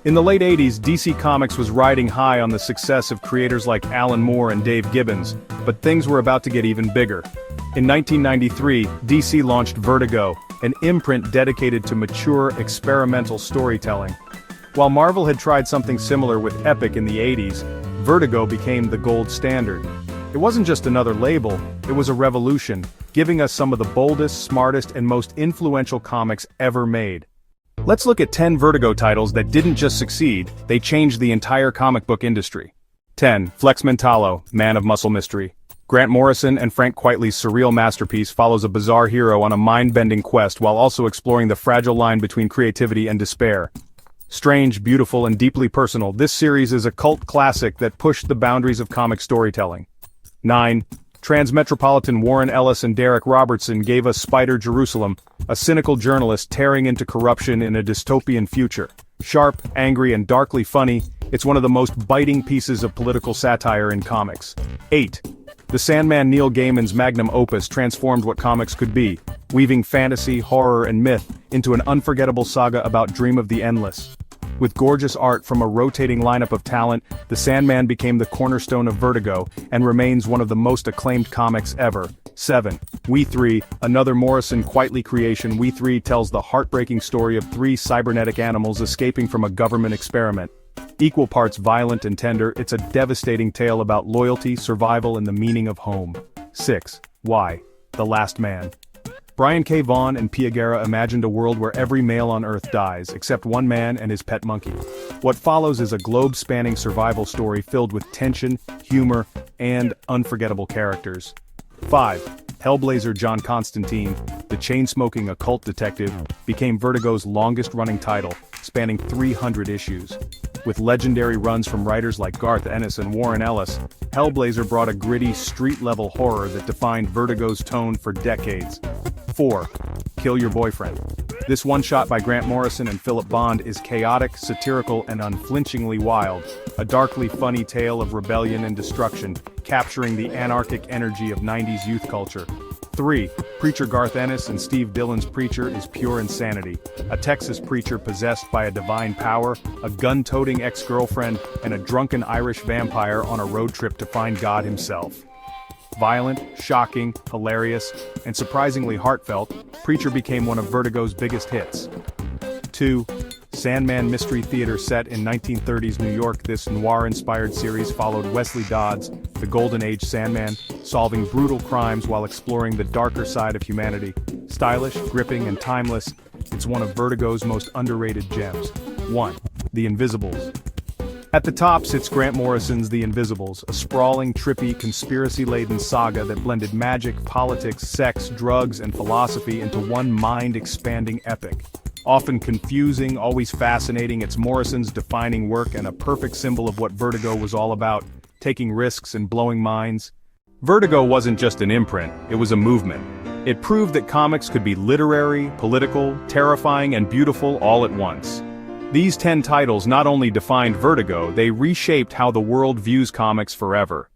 In the late 80s, DC Comics was riding high on the success of creators like Alan Moore and Dave Gibbons, but things were about to get even bigger. In 1993, DC launched Vertigo, an imprint dedicated to mature, experimental storytelling. While Marvel had tried something similar with Epic in the 80s, Vertigo became the gold standard. It wasn't just another label, it was a revolution, giving us some of the boldest, smartest, and most influential comics ever made. Let's look at 10 Vertigo titles that didn't just succeed, they changed the entire comic book industry. 10. Flex Mentallo, Man of Muscle Mystery. Grant Morrison and Frank Quitely's surreal masterpiece follows a bizarre hero on a mind-bending quest while also exploring the fragile line between creativity and despair. Strange, beautiful, and deeply personal, this series is a cult classic that pushed the boundaries of comic storytelling. 9. Transmetropolitan Warren Ellis and Derek Robertson gave us Spider Jerusalem, a cynical journalist tearing into corruption in a dystopian future. Sharp, angry, and darkly funny, it's one of the most biting pieces of political satire in comics. 8. The Sandman Neil Gaiman's magnum opus transformed what comics could be, weaving fantasy, horror, and myth into an unforgettable saga about Dream of the Endless. With gorgeous art from a rotating lineup of talent, The Sandman became the cornerstone of Vertigo, and remains one of the most acclaimed comics ever. 7. We Three, another Morrison Quitely creation. We Three tells the heartbreaking story of three cybernetic animals escaping from a government experiment. Equal parts violent and tender, it's a devastating tale about loyalty, survival, and the meaning of home. 6. Why? The Last Man. Brian K. Vaughan and Pia Guerra imagined a world where every male on Earth dies, except one man and his pet monkey. What follows is a globe-spanning survival story filled with tension, humor, and unforgettable characters. 5. Hellblazer John Constantine, the chain-smoking occult detective, became Vertigo's longest-running title, spanning 300 issues. With legendary runs from writers like Garth Ennis and Warren Ellis, Hellblazer brought a gritty, street-level horror that defined Vertigo's tone for decades. 4. Kill Your Boyfriend. This one-shot by Grant Morrison and Philip Bond is chaotic, satirical, and unflinchingly wild, a darkly funny tale of rebellion and destruction, capturing the anarchic energy of 90s youth culture. 3. Preacher Garth Ennis and Steve Dillon's Preacher is pure insanity. A Texas preacher possessed by a divine power, a gun-toting ex-girlfriend, and a drunken Irish vampire on a road trip to find God himself. Violent, shocking, hilarious, and surprisingly heartfelt, Preacher became one of Vertigo's biggest hits. 2. Sandman Mystery Theater. Set in 1930s New York, this noir-inspired series followed Wesley Dodds, the Golden Age Sandman, solving brutal crimes while exploring the darker side of humanity. Stylish, gripping, and timeless, it's one of Vertigo's most underrated gems. 1. The Invisibles. At the top sits Grant Morrison's The Invisibles, a sprawling, trippy, conspiracy-laden saga that blended magic, politics, sex, drugs, and philosophy into one mind-expanding epic. Often confusing, always fascinating, it's Morrison's defining work and a perfect symbol of what Vertigo was all about, taking risks and blowing minds. Vertigo wasn't just an imprint, it was a movement. It proved that comics could be literary, political, terrifying, and beautiful all at once. These 10 titles not only defined Vertigo, they reshaped how the world views comics forever.